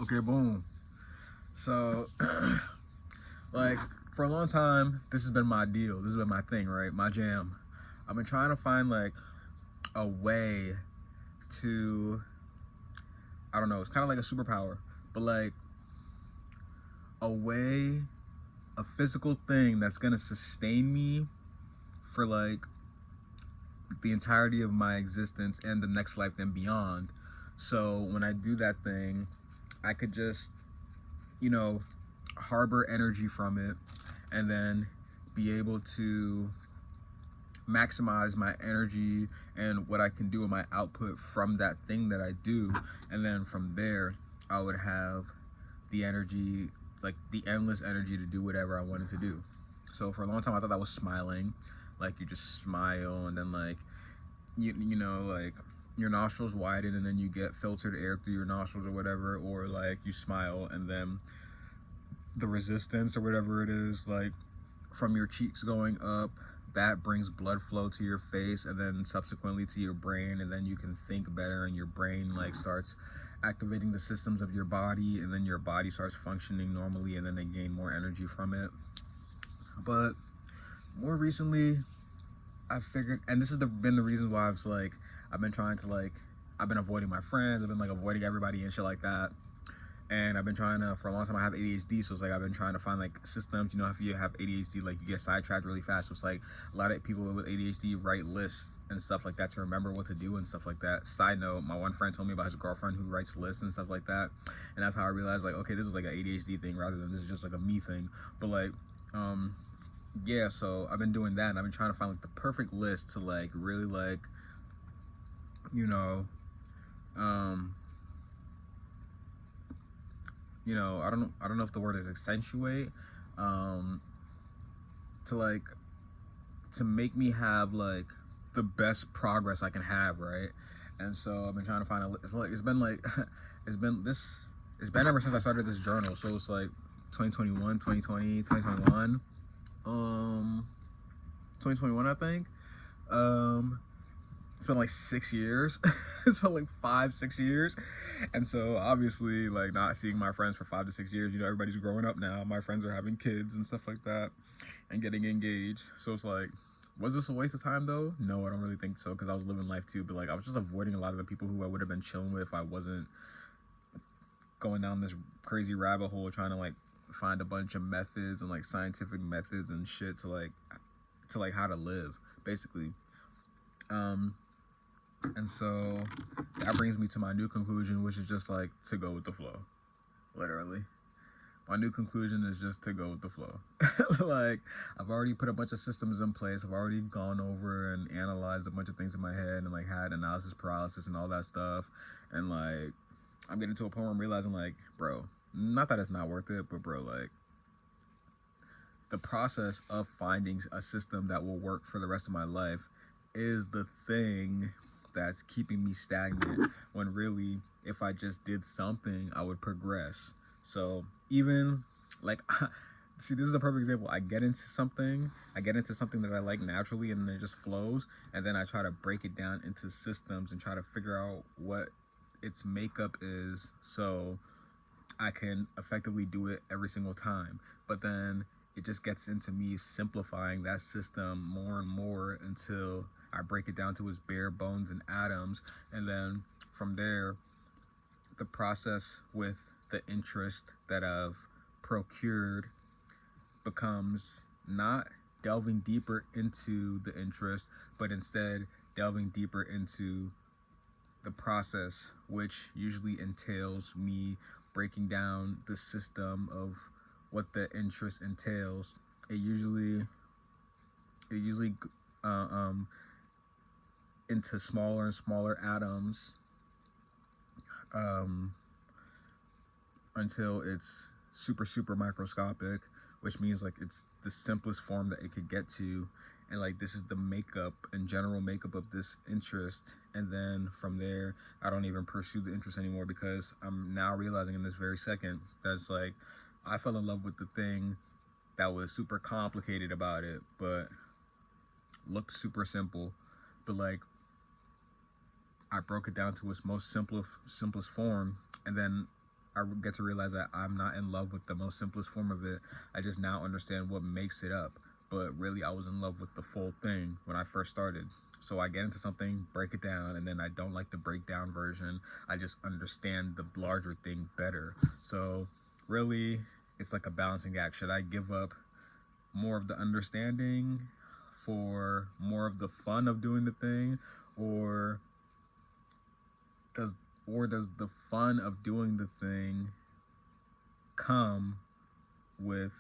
Okay, boom. So, like, for a long time, this has been my deal. This has been my thing, right? My jam. I've been trying to find, like, a way to, I don't know, it's kind of like a superpower, but, like, a way, a physical thing that's going to sustain me for, like, the entirety of my existence and the next life and beyond. So, when I do that thing, I could just, you know, harbor energy from it and then be able to maximize my energy and what I can do in my output from that thing that I do. And then from there, I would have the energy, like the endless energy to do whatever I wanted to do. So for a long time, I thought that was smiling. Like you just smile and then like, you know, like your nostrils widen and then you get filtered air through your nostrils or whatever, or like you smile and then the resistance or whatever it is, like from your cheeks going up, that brings blood flow to your face and then subsequently to your brain, and then you can think better and your brain like starts activating the systems of your body, and then your body starts functioning normally and then they gain more energy from it. But more recently I figured, and this has been the reason why I've been trying to like, I've been avoiding my friends, I've been like avoiding everybody and shit like that. And I've been trying to, for a long time I have ADHD, so it's like I've been trying to find like systems. You know, if you have ADHD, like you get sidetracked really fast. So it's like a lot of people with ADHD write lists and stuff like that to remember what to do and stuff like that. Side note, my one friend told me about his girlfriend who writes lists and stuff like that, and that's how I realized like, okay, this is like an ADHD thing rather than this is just like a me thing. But like, yeah, so I've been doing that, and I've been trying to find like the perfect list to like really like, you know, I don't know if the word is accentuate, to like, to make me have like the best progress I can have, right? And so I've been trying to find it's been like it's been ever since I started this journal. So it's like 2021, 2020, 2021, 2021 I think. It's been like 6 years. It's been like 5-6 years. And so obviously like not seeing my friends for 5 to 6 years, you know, everybody's growing up now. My friends are having kids and stuff like that and getting engaged. So it's like, was this a waste of time though? No, I don't really think so, because I was living life too. But like I was just avoiding a lot of the people who I would have been chilling with if I wasn't going down this crazy rabbit hole trying to like find a bunch of methods and like scientific methods and shit to like how to live basically. And so that brings me to my new conclusion, which is just like to go with the flow. Literally. My new conclusion is just to go with the flow. Like, I've already put a bunch of systems in place. I've already gone over and analyzed a bunch of things in my head and like had analysis paralysis and all that stuff. And like, I'm getting to a point where I'm realizing like, bro, not that it's not worth it, but bro, like, the process of finding a system that will work for the rest of my life is the thing that's keeping me stagnant, when really if I just did something I would progress. So even like see, this is a perfect example. I get into something that I like naturally and it just flows, and then I try to break it down into systems and try to figure out what its makeup is so I can effectively do it every single time. But then it just gets into me simplifying that system more and more until I break it down to its bare bones and atoms. And then from there, the process with the interest that I've procured becomes not delving deeper into the interest, but instead delving deeper into the process, which usually entails me breaking down the system of what the interest entails. It usually into smaller and smaller atoms, until it's super microscopic, which means like it's the simplest form that it could get to. And like, this is the makeup and general makeup of this interest. And then from there, I don't even pursue the interest anymore, because I'm now realizing in this very second that's like, I fell in love with the thing that was super complicated about it, but looked super simple. But like, I broke it down to its most simplest form, and then I get to realize that I'm not in love with the most simplest form of it. I just now understand what makes it up. But really, I was in love with the full thing when I first started. So I get into something, break it down, and then I don't like the breakdown version. I just understand the larger thing better. So really, it's like a balancing act. Should I give up more of the understanding for more of the fun of doing the thing, or does the fun of doing the thing come with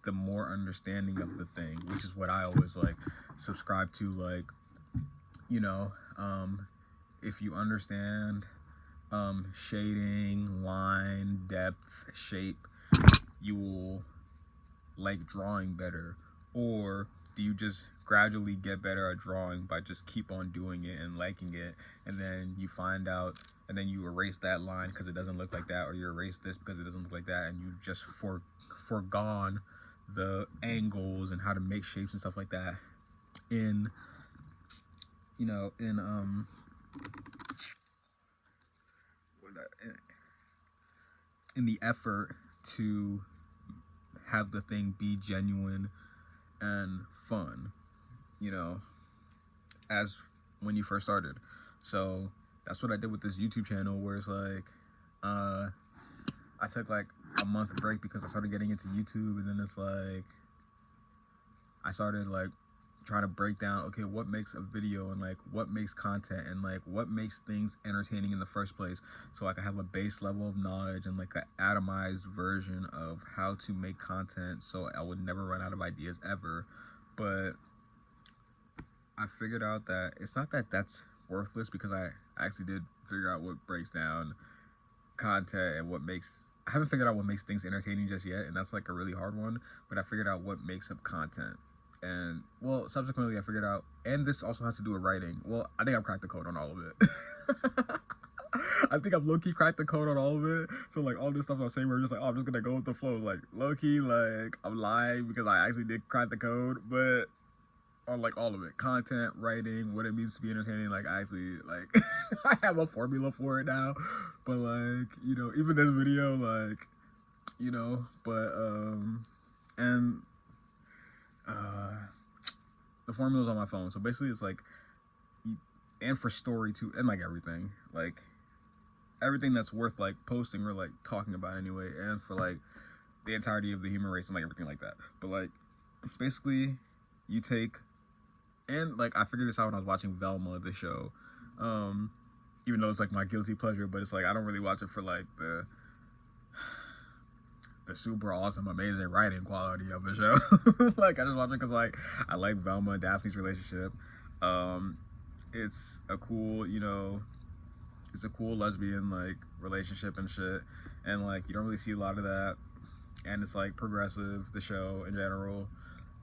the more understanding of the thing, which is what I always like subscribe to. Like, you know, if you understand shading, line, depth, shape, you will like drawing better. Or do you just gradually get better at drawing by just keep on doing it and liking it, and then you find out, and then you erase that line because it doesn't look like that, or you erase this because it doesn't look like that, and you just forgone the angles and how to make shapes and stuff like that in, you know, in the effort to have the thing be genuine and fun, you know, as when you first started. So that's what I did with this YouTube channel, where it's like, I took like a month break because I started getting into YouTube, and then it's like, I started like trying to break down, okay, what makes a video, and like what makes content, and like what makes things entertaining in the first place, so I can have a base level of knowledge and like an atomized version of how to make content, so I would never run out of ideas ever. But I figured out that it's not that that's worthless, because I actually did figure out what breaks down content and what makes, I haven't figured out what makes things entertaining just yet, and that's like a really hard one, but I figured out what makes up content. And well, subsequently I figured out, and this also has to do with writing. Well, I think I've cracked the code on all of it. I think I've low-key cracked the code on all of it. So like all this stuff I'm saying, we're just like, oh, I'm just gonna go with the flow. Like low-key, like I'm lying because I actually did crack the code, but on like all of it, content, writing, what it means to be entertaining, like I actually, like I have a formula for it now. But like, you know, even this video, like, you know, but and the formula's on my phone. So basically it's like, and for story too, and like everything that's worth like posting or like talking about anyway, and for like the entirety of the human race and like everything like that. But like basically you take, and like I figured this out when I was watching Velma, the show, even though it's like my guilty pleasure, but it's like I don't really watch it for like the super awesome, amazing writing quality of the show. Like I just watch it because like I like Velma and Daphne's relationship. It's a cool, you know, it's a cool lesbian like relationship and shit, and like you don't really see a lot of that, and it's like progressive, the show in general,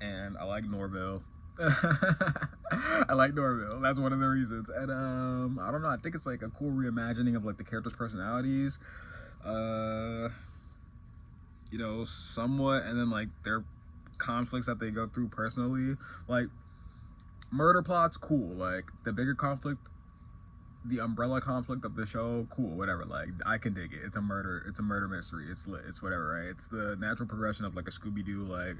and I like Norville. I like Norville. That's one of the reasons. And I don't know, I think it's like a cool reimagining of like the characters' personalities, you know, somewhat, and then like their conflicts that they go through personally. Like murder plots, cool. Like the bigger conflict, the umbrella conflict of the show, cool, whatever. Like I can dig it. It's a murder mystery. It's lit. It's whatever, right? It's the natural progression of like a Scooby-Doo like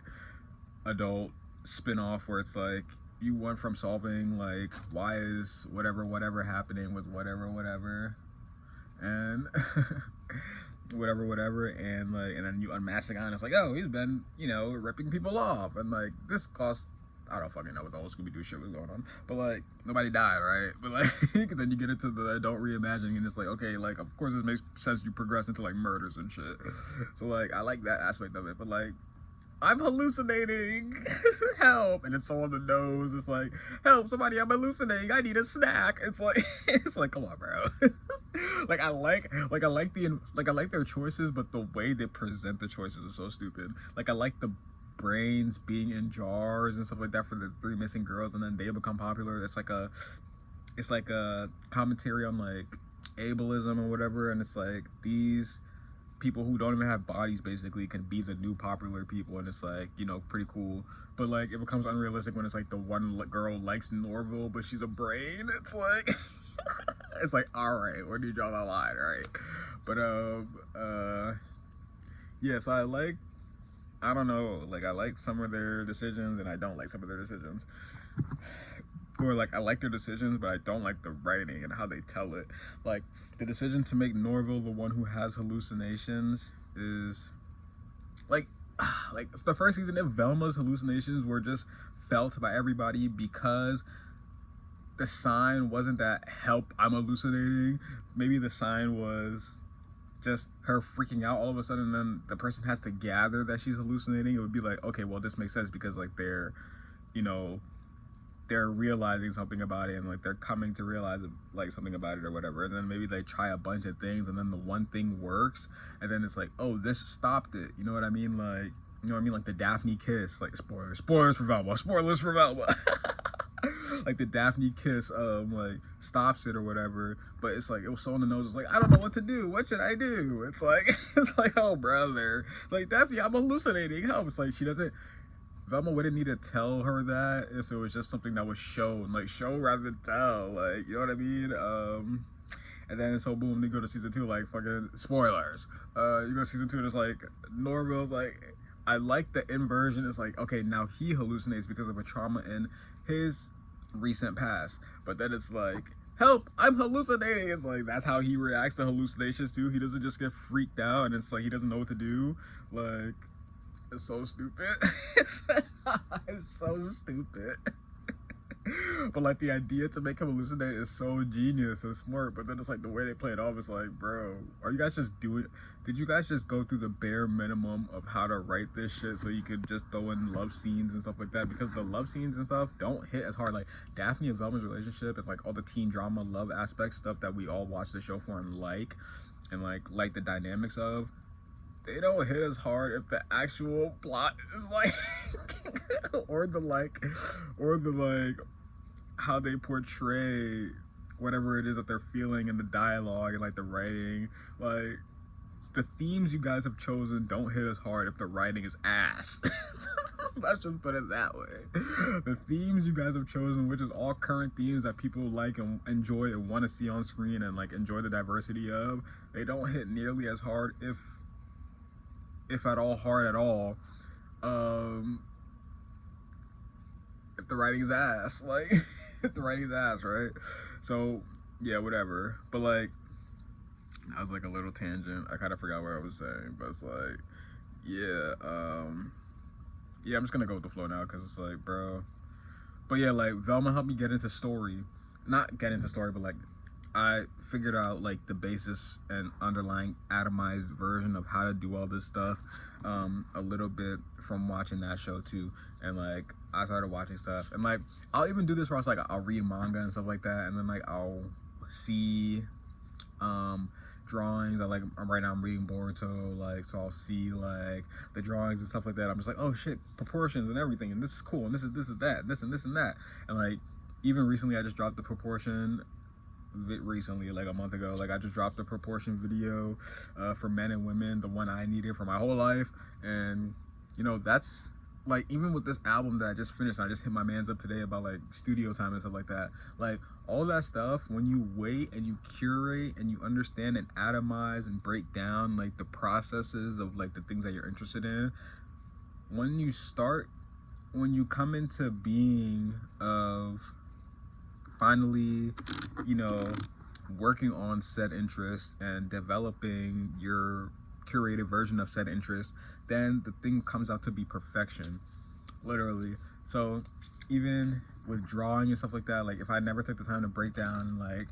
adult spin-off, where it's like you went from solving like why is whatever happening with whatever and whatever, and like, and then you unmask the guy and it's like, oh, he's been, you know, ripping people off, and like this cost, I don't fucking know what the whole Scooby-Doo shit was going on, but like nobody died, right? But like then you get into the adult reimagining, and it's like, okay, like of course this makes sense, you progress into like murders and shit. So like I like that aspect of it, but like I'm hallucinating, help, and it's so on the nose. It's like, help, somebody, I'm hallucinating, I need a snack. It's like come on, bro. like I like their choices, but the way they present the choices is so stupid. Like I like the brains being in jars and stuff like that for the 3 missing girls, and then they become popular. It's like a commentary on like ableism or whatever, and it's like these people who don't even have bodies basically can be the new popular people, and it's like, you know, pretty cool. But like it becomes unrealistic when it's like the one girl likes Norville but she's a brain. It's like It's like, all right, where do you draw the line, right? But yeah, so I don't know, like I like some of their decisions and I don't like some of their decisions. Or like I like their decisions, but I don't like the writing and how they tell it. Like the decision to make Norville the one who has hallucinations is like like the first season, if Velma's hallucinations were just felt by everybody because the sign wasn't that help, I'm hallucinating. Maybe the sign was just her freaking out all of a sudden, and then the person has to gather that she's hallucinating. It would be like, okay, well, this makes sense because like they're, you know, they're realizing something about it and like they're coming to realize like something about it or whatever, and then maybe they try a bunch of things and then the one thing works and then it's like, oh, this stopped it, you know what I mean? Like, you know what I mean? Like the Daphne kiss, like spoilers for Velma, like the Daphne kiss like stops it or whatever, but it's like it was so on the nose. It's like, I don't know what to do, what should I do? It's like it's like, oh brother, it's like, Daphne, I'm hallucinating, help. It's like she doesn't, Velma wouldn't need to tell her that if it was just something that was shown, like show rather than tell, like, you know what I mean? And then so boom, they go to season 2, like fucking spoilers. You go to season 2 and it's like Norville's like, I like the inversion. It's like, okay, now he hallucinates because of a trauma in his recent past, but then it's like, help, I'm hallucinating. It's like that's how he reacts to hallucinations too. He doesn't just get freaked out and it's like he doesn't know what to do. Like, it's so stupid. It's so stupid. But like the idea to make him hallucinate is so genius and smart, but then it's like the way they play it off is like, bro, are you guys just doing, did you guys just go through the bare minimum of how to write this shit so you could just throw in love scenes and stuff like that? Because the love scenes and stuff don't hit as hard. Like Daphne and Velma's relationship and like all the teen drama love aspect stuff that we all watch the show for and like the dynamics of, they don't hit as hard if the actual plot is like or the like how they portray whatever it is that they're feeling in the dialogue and like the writing. Like the themes you guys have chosen don't hit as hard if the writing is ass. Let's just put it that way. The themes you guys have chosen, which is all current themes that people like and enjoy and want to see on screen and like enjoy the diversity of, they don't hit nearly as hard, if at all hard at all, if the writing's ass. Like if the writing's ass, right? So yeah, whatever. But like, that was like a little tangent. I kind of forgot what I was saying, but it's like, yeah, yeah, I'm just gonna go with the flow now because it's like, bro. But yeah, like Velma helped me get into story, not get into story, but like I figured out like the basis and underlying atomized version of how to do all this stuff a little bit from watching that show too. And like I started watching stuff and like I'll even do this where I was like, I'll read manga and stuff like that, and then like I'll see drawings. Right now I'm reading Boruto, like, so I'll see like the drawings and stuff like that. I'm just like, oh shit, proportions and everything, and this is cool, and this is that, this and this and that. And like even recently I just dropped the proportion recently, like a month ago, like I just dropped the proportion video for men and women, the one I needed for my whole life. And you know, that's like, even with this album that I just finished, I just hit my mans up today about like studio time and stuff like that, like all that stuff, when you wait and you curate and you understand and atomize and break down like the processes of like the things that you're interested in, when you come into being of finally, you know, working on said interest and developing your curated version of said interest, then the thing comes out to be perfection, literally. So even with drawing and stuff like that, like if I never took the time to break down and like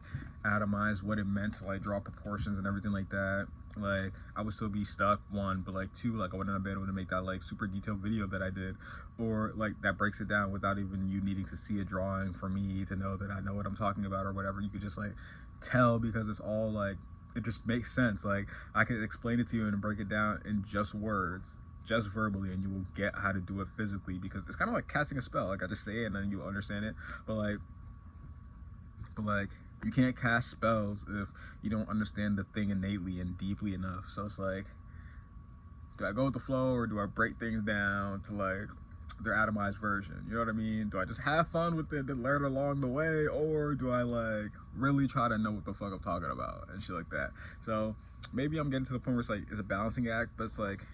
atomize what it meant to like draw proportions and everything like that, like I would still be stuck, one, but like two, like I wouldn't have been able to make that like super detailed video that I did, or like that breaks it down without even you needing to see a drawing for me to know that I know what I'm talking about or whatever. You could just like tell because it's all like, it just makes sense. Like I could explain it to you and break it down in just words, just verbally, and you will get how to do it physically, because it's kind of like casting a spell. Like I just say it and then you understand it, but like you can't cast spells if you don't understand the thing innately and deeply enough. So it's like, do I go with the flow or do I break things down to like their atomized version. You know what I mean? Do I just have fun with it and learn along the way, or do I like really try to know what the fuck I'm talking about and shit like that? So maybe I'm getting to the point where it's like it's a balancing act, but it's like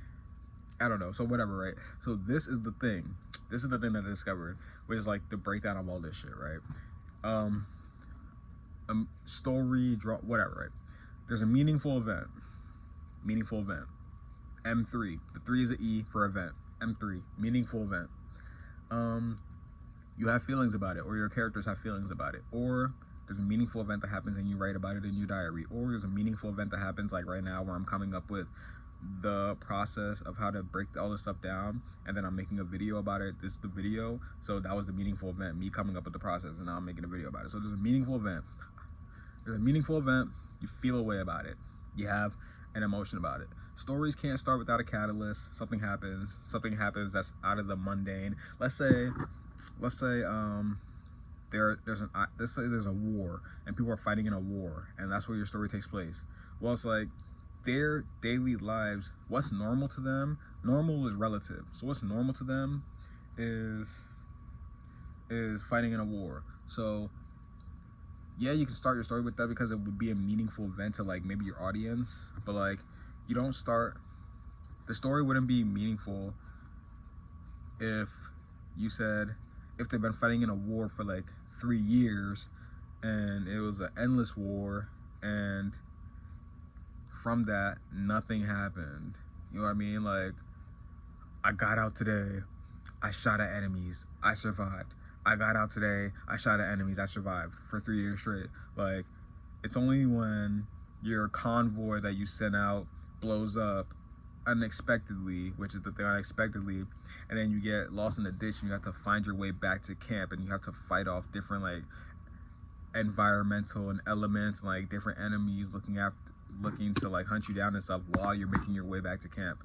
I don't know. So whatever, right? So this is the thing. This is the thing that I discovered, which is like the breakdown of all this shit, right? Story, draw, whatever, right? There's a meaningful event. Meaningful event. M3. The 3 is an E for event. M3. Meaningful event. You have feelings about it, or your characters have feelings about it, or there's a meaningful event that happens and you write about it in your diary, or there's a meaningful event that happens like right now where I'm coming up with the process of how to break all this stuff down, and then I'm making a video about it. This is the video. So that was the meaningful event, me coming up with the process, and now I'm making a video about it. So there's a meaningful event. There's a meaningful event. You feel a way about it. You have an emotion about it. Stories can't start without a catalyst. Something happens that's out of the mundane. Let's say let's say there's a war and people are fighting in a war, and that's where your story takes place. Well, it's like their daily lives, what's normal to them, normal is relative. So what's normal to them is fighting in a war. So yeah, you can start your story with that because it would be a meaningful event to like maybe your audience, but like you don't start, the story wouldn't be meaningful if you said, if they've been fighting in a war for like 3 years and it was an endless war, and from that nothing happened. You know what I mean? Like, I got out today, I shot at enemies, I survived. I got out today, I shot at enemies, I survived for 3 years straight. Like, it's only when your convoy that you sent out blows up unexpectedly, which is the thing, unexpectedly, and then you get lost in the ditch and you have to find your way back to camp, and you have to fight off different like environmental and elements, like different enemies looking to like hunt you down and stuff while you're making your way back to camp.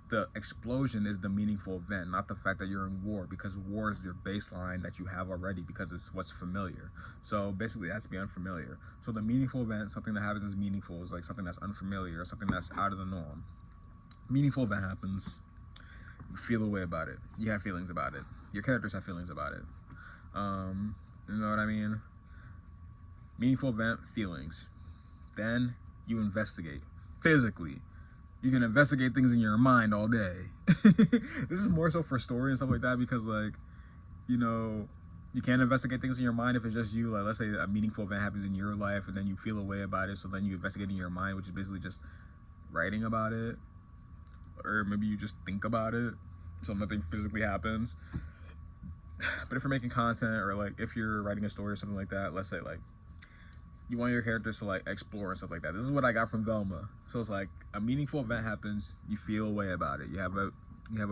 The explosion is the meaningful event, not the fact that you're in war, because war is your baseline that you have already because it's what's familiar. So basically it has to be unfamiliar. So the meaningful event, something that happens is meaningful, is like something that's unfamiliar, something that's out of the norm. Meaningful event happens, you feel a way about it, you have feelings about it, your characters have feelings about it. You know what I mean? Meaningful event, feelings. Then you investigate physically. You can investigate things in your mind all day. This is more so for story and stuff like that, because like, you know, you can't investigate things in your mind if it's just you. Like, let's say a meaningful event happens in your life and then you feel a way about it, so then you investigate in your mind, which is basically just writing about it, or maybe you just think about it, so nothing physically happens. But if you're making content, or like if you're writing a story or something like that, let's say like you want your characters to like explore and stuff like that. This is what I got from Velma. So it's like a meaningful event happens, you feel a way about it, you have a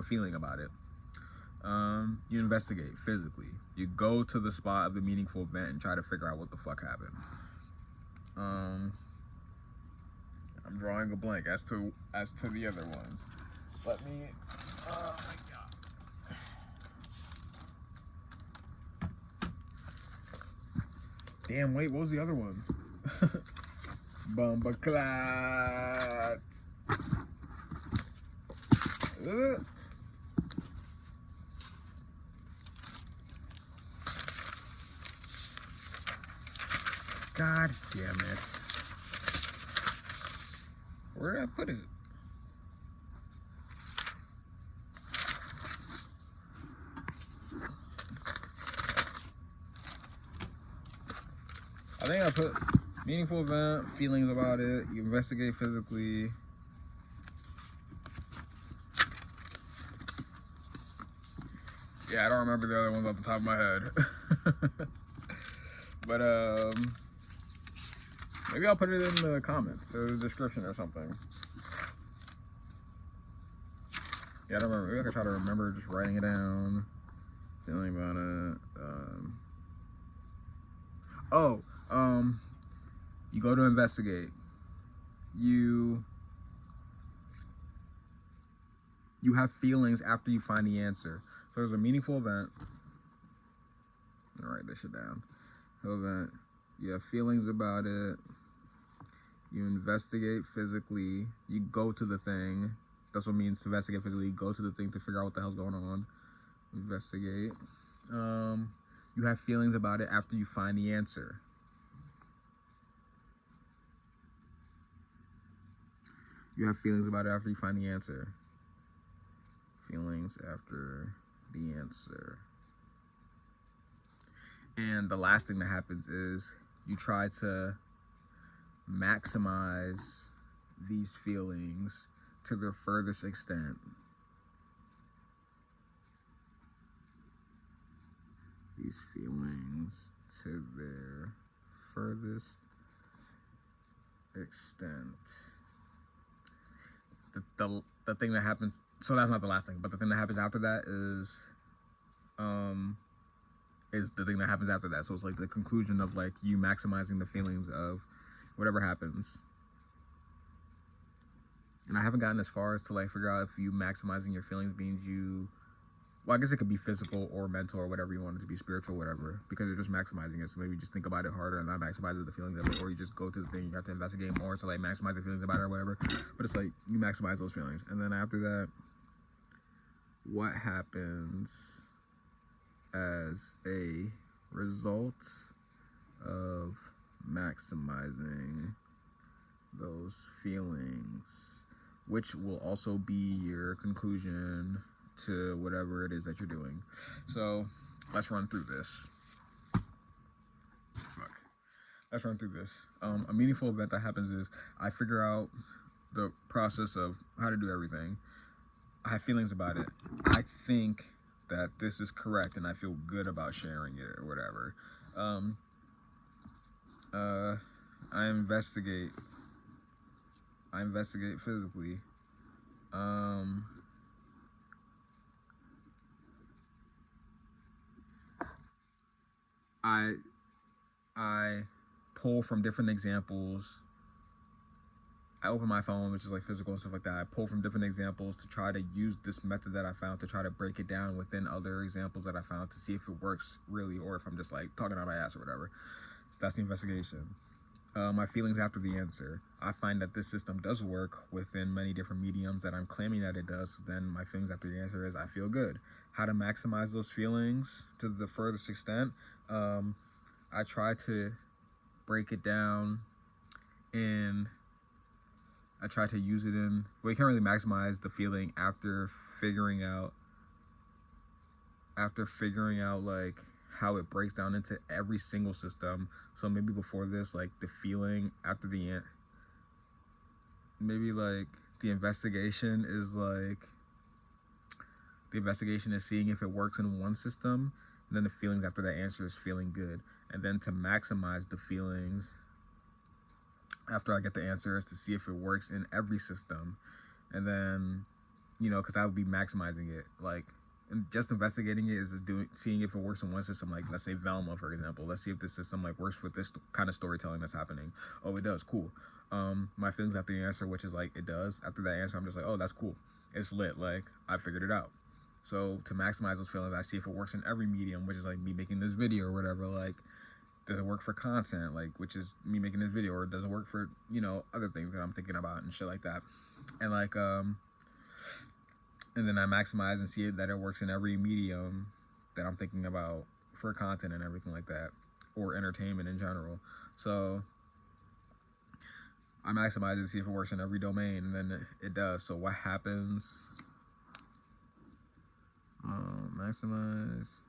feeling about it. You investigate physically. You go to the spot of the meaningful event and try to figure out what the fuck happened. I'm drawing a blank as to the other ones. Let me. Oh my god. Damn, wait, what was the other ones? Bumba clat. God damn it. Where did I put it? I think I put meaningful event, feelings about it, you investigate physically. Yeah, I don't remember the other ones off the top of my head. But maybe I'll put it in the comments or the description or something. Yeah, I don't remember. Maybe I could try to remember just writing it down, feeling about it. You go to investigate. You have feelings after you find the answer. So there's a meaningful event. I'll write this shit down. Event. You have feelings about it. You investigate physically. You go to the thing. That's what it means to investigate physically. You go to the thing to figure out what the hell's going on. Investigate. You have feelings about it after you find the answer. You have feelings about it after you find the answer. Feelings after the answer. And the last thing that happens is you try to maximize these feelings to their furthest extent. These feelings to their furthest extent. The thing that happens, so that's not the last thing, but the thing that happens after that is the thing that happens after that. So it's like the conclusion of like you maximizing the feelings of whatever happens. And I haven't gotten as far as to like figure out if you maximizing your feelings means you, well, I guess it could be physical or mental or whatever you want it to be, spiritual, whatever, because you're just maximizing it. So maybe you just think about it harder and that maximizes the feelings of it, or you just go to the thing, you have to investigate more to like maximize the feelings about it or whatever. But it's like you maximize those feelings. And then after that, what happens as a result of maximizing those feelings, which will also be your conclusion to whatever it is that you're doing. So let's run through this. Let's run through this. A meaningful event that happens is I figure out the process of how to do everything. I have feelings about it. I think that this is correct and I feel good about sharing it or whatever. I investigate physically. I pull from different examples. I open my phone, which is like physical and stuff like that. I pull from different examples to try to use this method that I found to try to break it down within other examples that I found to see if it works really, or if I'm just like talking out my ass or whatever. So that's the investigation. My feelings after the answer. I find that this system does work within many different mediums that I'm claiming that it does. So then my feelings after the answer is I feel good. How to maximize those feelings to the furthest extent. I try to break it down in, I try to use it in, well, you can't really maximize the feeling after figuring out like how it breaks down into every single system. So maybe before this, like the feeling after the end, maybe like the investigation is seeing if it works in one system, and then the feelings after that answer is feeling good. And then to maximize the feelings after I get the answer is to see if it works in every system. And then, you know, because I would be maximizing it, like, and just investigating it is just seeing if it works in one system. Like, let's say Velma, for example. Let's see if this system like works with this kind of storytelling that's happening. Oh, it does. Cool. My feelings after the answer, which is like it does. After that answer, I'm just like, oh, that's cool. It's lit. Like, I figured it out. So to maximize those feelings, I see if it works in every medium, which is like me making this video or whatever. Like, does it work for content, like, which is me making this video, or does it work for, you know, other things that I'm thinking about and shit like that. And like, and then I maximize and see that it works in every medium that I'm thinking about for content and everything like that, or entertainment in general. So I maximize it to see if it works in every domain, and then it does. So what happens? Maximize.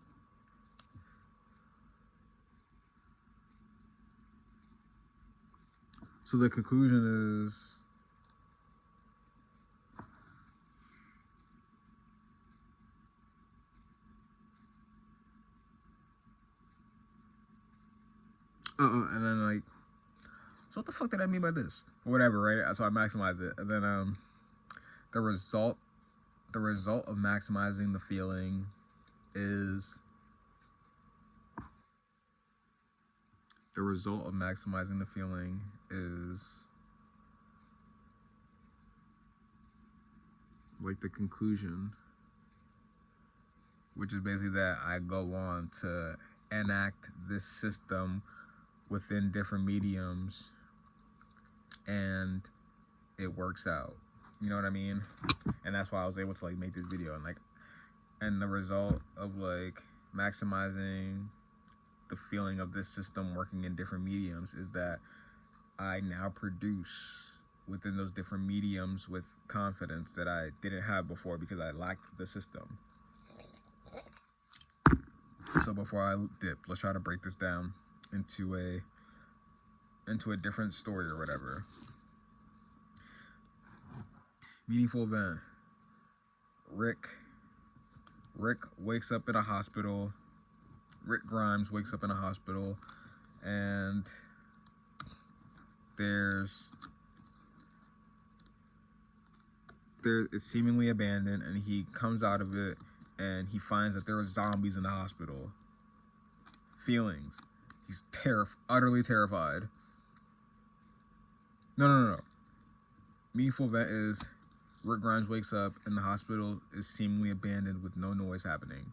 So the conclusion is, and then like, so what the fuck did I mean by this? Or whatever, right? So I maximize it, and then the result of maximizing the feeling is like the conclusion, which is basically that I go on to enact this system within different mediums and it works out. You know what I mean? And that's why I was able to like make this video. And like, And the result of like maximizing the feeling of this system working in different mediums is that I now produce within those different mediums with confidence that I didn't have before because I lacked the system. So before I dip, let's try to break this down into a different story or whatever. Meaningful event. Rick wakes up in a hospital. Rick Grimes wakes up in a hospital, and it's seemingly abandoned, and he comes out of it and he finds that there are zombies in the hospital. Feelings. He's utterly terrified. No. Meaningful event is Rick Grimes wakes up and the hospital is seemingly abandoned with no noise happening.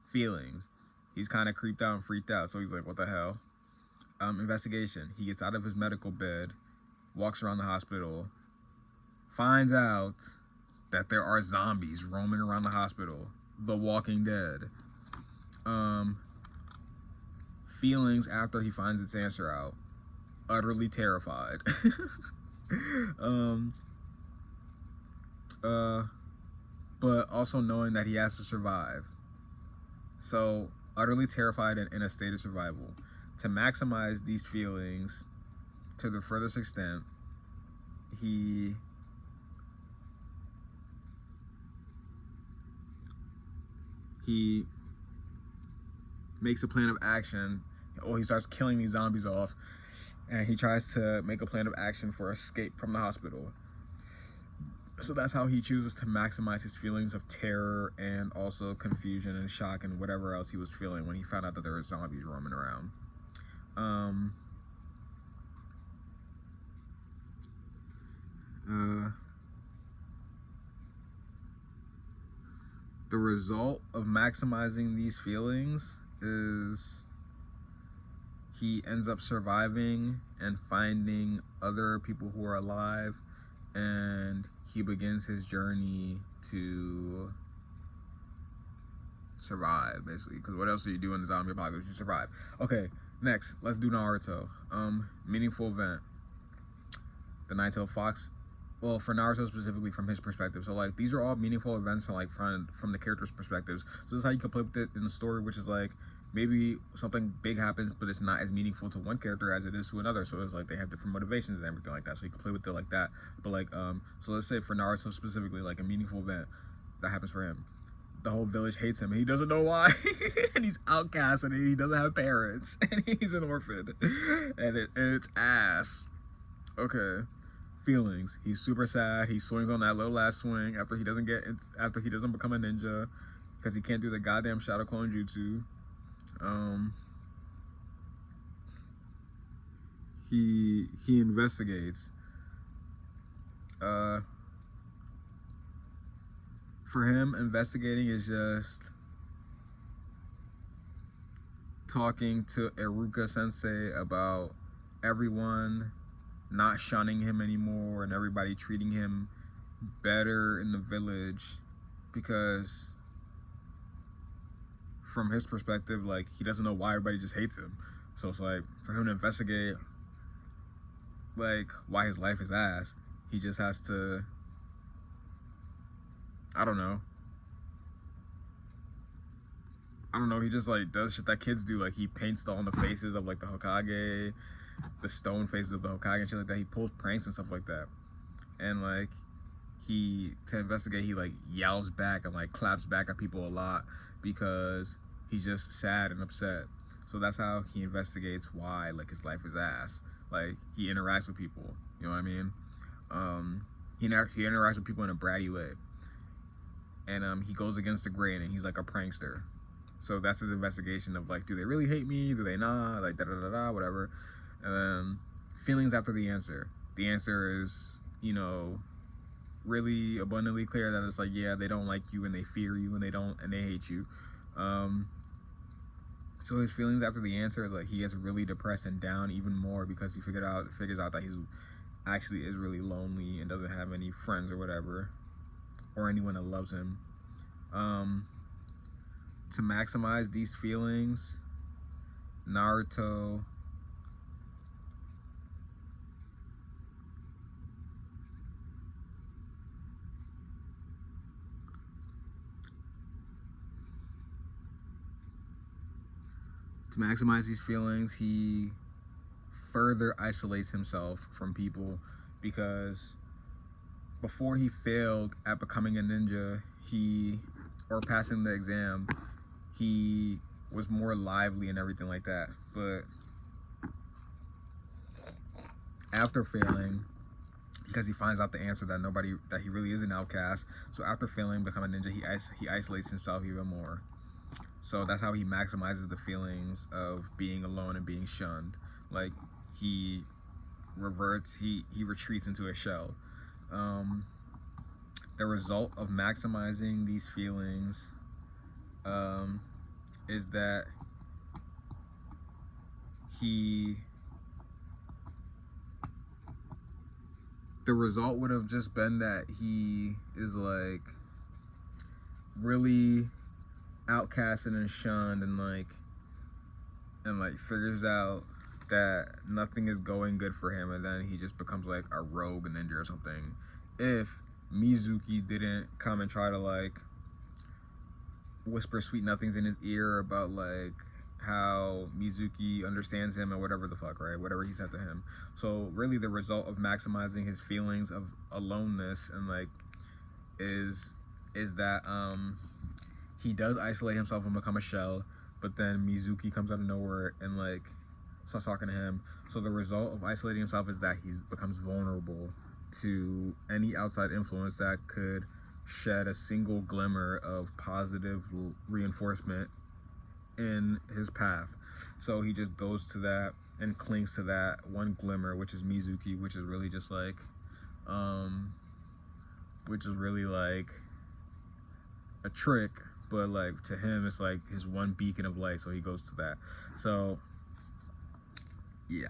Feelings. He's kind of creeped out and freaked out, so he's like, what the hell? Investigation. He gets out of his medical bed, walks around the hospital, finds out that there are zombies roaming around the hospital. The Walking Dead. Feelings after he finds its answer out. Utterly terrified. But also knowing that he has to survive. So, utterly terrified and in a state of survival. To maximize these feelings to the furthest extent, he makes a plan of action. He starts killing these zombies off, and he tries to make a plan of action for escape from the hospital. So that's how he chooses to maximize his feelings of terror and also confusion and shock and whatever else he was feeling when he found out that there were zombies roaming around. The result of maximizing these feelings is he ends up surviving and finding other people who are alive, and he begins his journey to survive, basically, because what else do you do in the zombie apocalypse? You survive. Okay, next, let's do Naruto. Meaningful event. The Nine-Tailed Fox. Well, for Naruto specifically, from his perspective. So, like, these are all meaningful events from the characters' perspectives. So this is how you can play with it in the story, which is like, maybe something big happens, but it's not as meaningful to one character as it is to another. So it's like they have different motivations and everything like that. So you can play with it like that. But like, so let's say for Naruto specifically, like a meaningful event that happens for him. The whole village hates him and he doesn't know why. And he's outcast and he doesn't have parents and he's an orphan. And it's ass. Okay. Feelings. He's super sad. He swings on that little last swing after he doesn't become a ninja because he can't do the goddamn shadow clone jutsu. He investigates. For him, investigating is just talking to Iruka Sensei about everyone not shunning him anymore and everybody treating him better in the village, because from his perspective, like, he doesn't know why everybody just hates him. So it's like, for him to investigate, like, why his life is ass, he just has to, I don't know, he just, like, does shit that kids do. Like, he paints on the faces of, like, the Hokage, the stone faces of the Hokage and shit like that. He pulls pranks and stuff like that. And, like, to investigate, he, like, yells back and, like, claps back at people a lot because he's just sad and upset. So that's how he investigates why, like, his life is ass. Like, he interacts with people, you know what I mean? He interacts with people in a bratty way. And he goes against the grain and he's like a prankster. So that's his investigation of, like, do they really hate me? Do they not? Like, da-da-da-da, whatever. And then feelings after the answer. The answer is, you know, really abundantly clear that it's like, yeah, they don't like you and they fear you and they hate you. So his feelings after the answer is like he gets really depressed and down even more because he figures out that he's actually is really lonely and doesn't have any friends or whatever, or anyone that loves him. to maximize these feelings, Naruto he further isolates himself from people, because before he failed at becoming a ninja, or passing the exam, he was more lively and everything like that. But after failing, because he finds out the answer that he really is an outcast, so after failing become a ninja, he isolates himself even more. So that's how he maximizes the feelings of being alone and being shunned. Like, he retreats into a shell. The result of maximizing these feelings is that the result would have just been that he is like really outcasted and shunned, and figures out that nothing is going good for him, and then he just becomes like a rogue ninja or something. If Mizuki didn't come and try to like whisper sweet nothings in his ear about like how Mizuki understands him and whatever the fuck, right? Whatever he said to him. So really the result of maximizing his feelings of aloneness and like is that he does isolate himself and become a shell, but then Mizuki comes out of nowhere and like starts talking to him. So the result of isolating himself is that he becomes vulnerable to any outside influence that could shed a single glimmer of positive reinforcement in his path. So he just goes to that and clings to that one glimmer, which is Mizuki, which is really just like a trick, but like to him it's like his one beacon of light, so he goes to that. So yeah,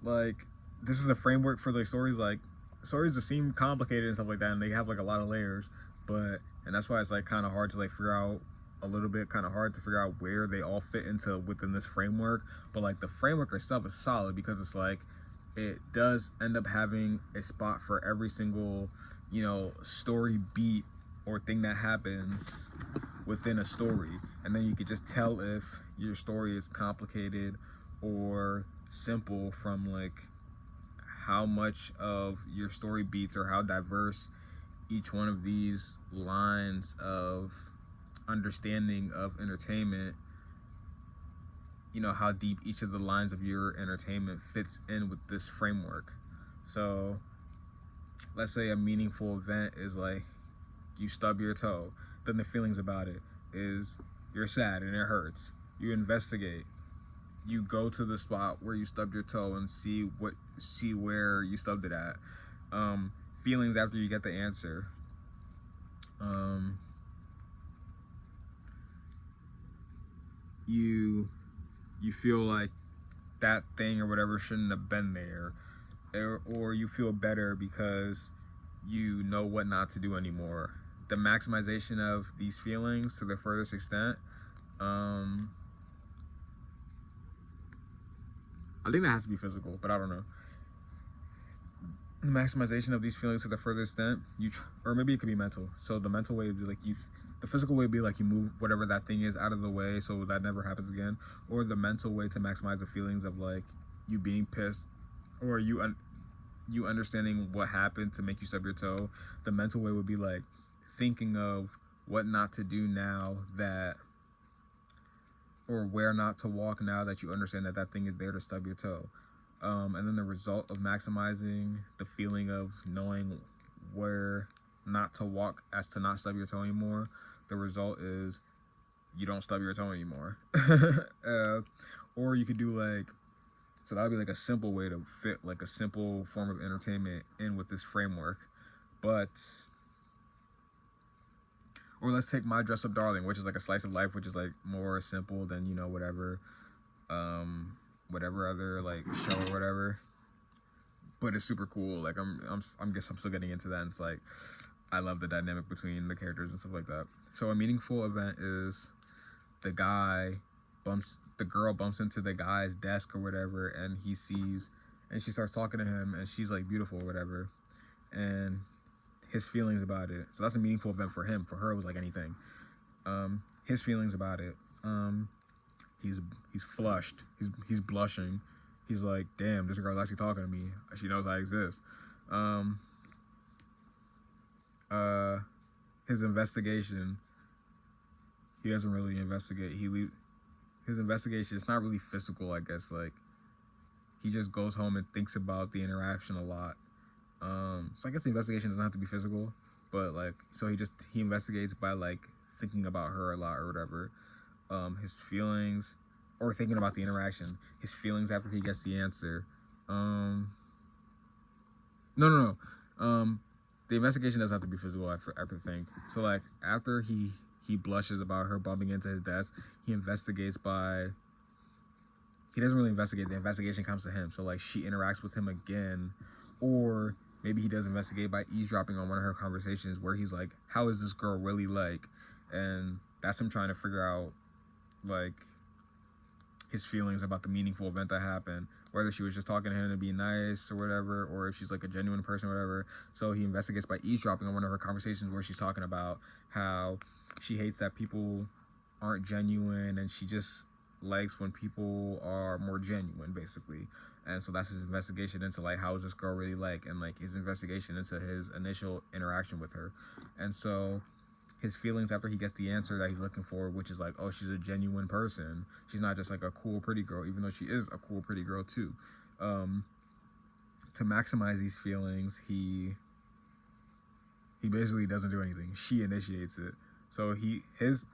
like this is a framework for like stories. Like stories just seem complicated and stuff like that, and they have like a lot of layers, and that's why it's like kind of hard to like figure out where they all fit into within this framework. But like the framework itself is solid, because it's like it does end up having a spot for every single, you know, story beat or thing that happens within a story, and then you could just tell if your story is complicated or simple from like how much of your story beats or how diverse each one of these lines of understanding of entertainment, you know, how deep each of the lines of your entertainment fits in with this framework. So let's say a meaningful event is like you stub your toe, then the feelings about it is you're sad and it hurts. You investigate, you go to the spot where you stubbed your toe and see where you stubbed it at. Feelings after you get the answer. You feel like that thing or whatever shouldn't have been there, or you feel better because you know what not to do anymore. The maximization of these feelings to the furthest extent, I think that has to be physical, but I don't know. The maximization of these feelings to the furthest extent, or maybe it could be mental. So the mental way would be like the physical way would be like you move whatever that thing is out of the way so that never happens again. Or the mental way to maximize the feelings of like you being pissed, or you understanding what happened to make you stub your toe. The mental way would be like thinking of what not to do now or where not to walk now that you understand that thing is there to stub your toe. And then the result of maximizing the feeling of knowing where not to walk as to not stub your toe anymore, the result is you don't stub your toe anymore. Or you could do like, so that would be like a simple way to fit like a simple form of entertainment in with this framework. Or let's take My Dress Up Darling, which is like a slice of life, which is like more simple than, you know, whatever other like show or whatever, but it's super cool. Like I'm still getting into that. And it's like I love the dynamic between the characters and stuff like that. So a meaningful event is the girl bumps into the guy's desk or whatever, and he sees, and she starts talking to him, and she's like beautiful or whatever, and his feelings about it. So that's a meaningful event for him. For her, it was like anything. His feelings about it. He's flushed. He's blushing. He's like, damn, this girl's actually talking to me. She knows I exist. His investigation. He doesn't really investigate. His investigation. It's not really physical, I guess. Like, he just goes home and thinks about the interaction a lot. So I guess the investigation doesn't have to be physical, but like, so he investigates by like thinking about her a lot or whatever. His feelings, or thinking about the interaction. His feelings after he gets the answer. No. The investigation doesn't have to be physical, I think. So like, after he blushes about her bumping into his desk, he investigates by. He doesn't really investigate. The investigation comes to him. So like, she interacts with him again, or maybe he does investigate by eavesdropping on one of her conversations where he's like, how is this girl really like? And that's him trying to figure out like his feelings about the meaningful event that happened, whether she was just talking to him to be nice or whatever, or if she's like a genuine person or whatever. So he investigates by eavesdropping on one of her conversations where she's talking about how she hates that people aren't genuine, and she just likes when people are more genuine, basically. And so that's his investigation into like, how is this girl really like, and like his investigation into his initial interaction with her. And so his feelings after he gets the answer that he's looking for, which is like, oh, she's a genuine person. She's not just like a cool, pretty girl, even though she is a cool, pretty girl too. To maximize these feelings, he basically doesn't do anything. She initiates it. So his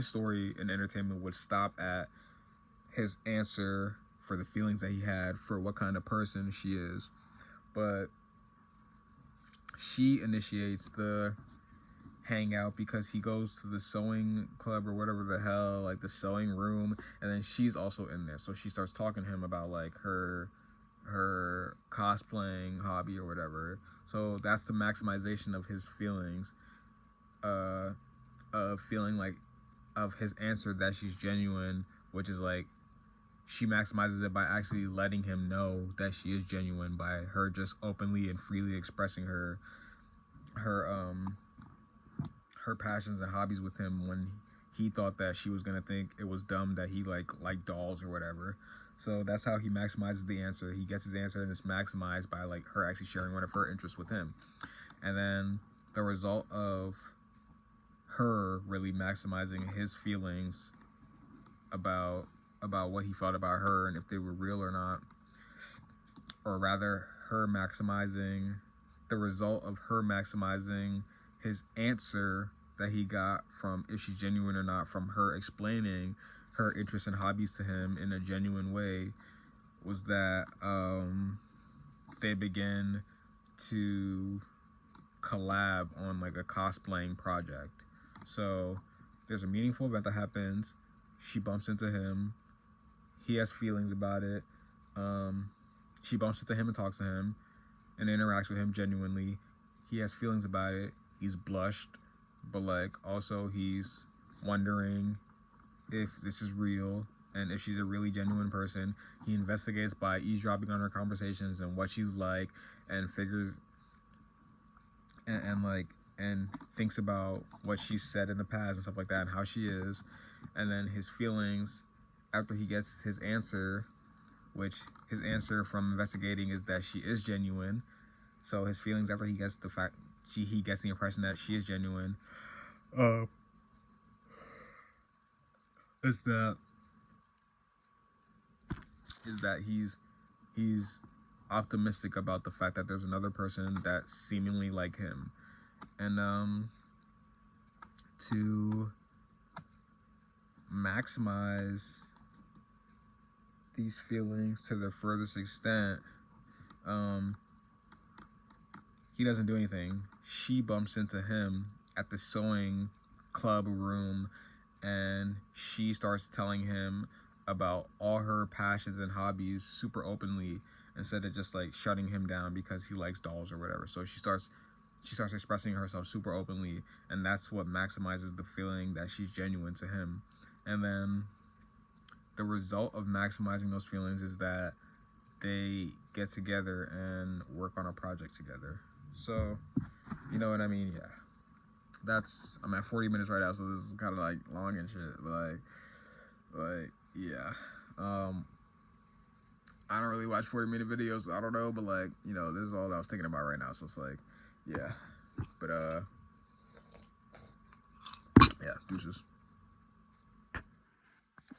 story in entertainment would stop at his answer for the feelings that he had for what kind of person she is. But she initiates the hangout because he goes to the sewing club or whatever the hell, like the sewing room, and then she's also in there. So she starts talking to him about like her cosplaying hobby or whatever. So that's the maximization of his feelings, of feeling like, of his answer that she's genuine, which is like, she maximizes it by actually letting him know that she is genuine by her just openly and freely expressing her passions and hobbies with him, when he thought that she was gonna think it was dumb that he liked dolls or whatever. So that's how he maximizes the answer. He gets his answer, and it's maximized by like her actually sharing one of her interests with him. And then the result of her really maximizing his feelings about what he thought about her and if they were real or not, or rather the result of her maximizing his answer that he got from if she's genuine or not, from her explaining her interests and hobbies to him in a genuine way, was that they begin to collab on like a cosplaying project. So there's a meaningful event that happens. She bumps into him. He has feelings about it. She bumps into him and talks to him and interacts with him genuinely. He has feelings about it. He's blushed, but like also he's wondering if this is real and if she's a really genuine person. He investigates by eavesdropping on her conversations and what she's like, and figures and thinks about what she's said in the past and stuff like that and how she is. And then his feelings after he gets his answer, which his answer from investigating is that she is genuine. So his feelings after he gets he gets the impression that she is genuine, is that he's optimistic about the fact that there's another person that's seemingly like him. And to maximize these feelings to the furthest extent, he doesn't do anything. She bumps into him at the sewing club room, and she starts telling him about all her passions and hobbies super openly, instead of just like shutting him down because he likes dolls or whatever. So she starts she starts expressing herself super openly, and that's what maximizes the feeling that she's genuine to him. And then the result of maximizing those feelings is that they get together and work on a project together. So, you know what I mean? Yeah. I'm at 40 minutes right now, so this is kind of like long and shit, but like, yeah. I don't really watch 40-minute videos, so I don't know, but like, you know, this is all I was thinking about right now, so it's like, yeah. But, yeah, deuces.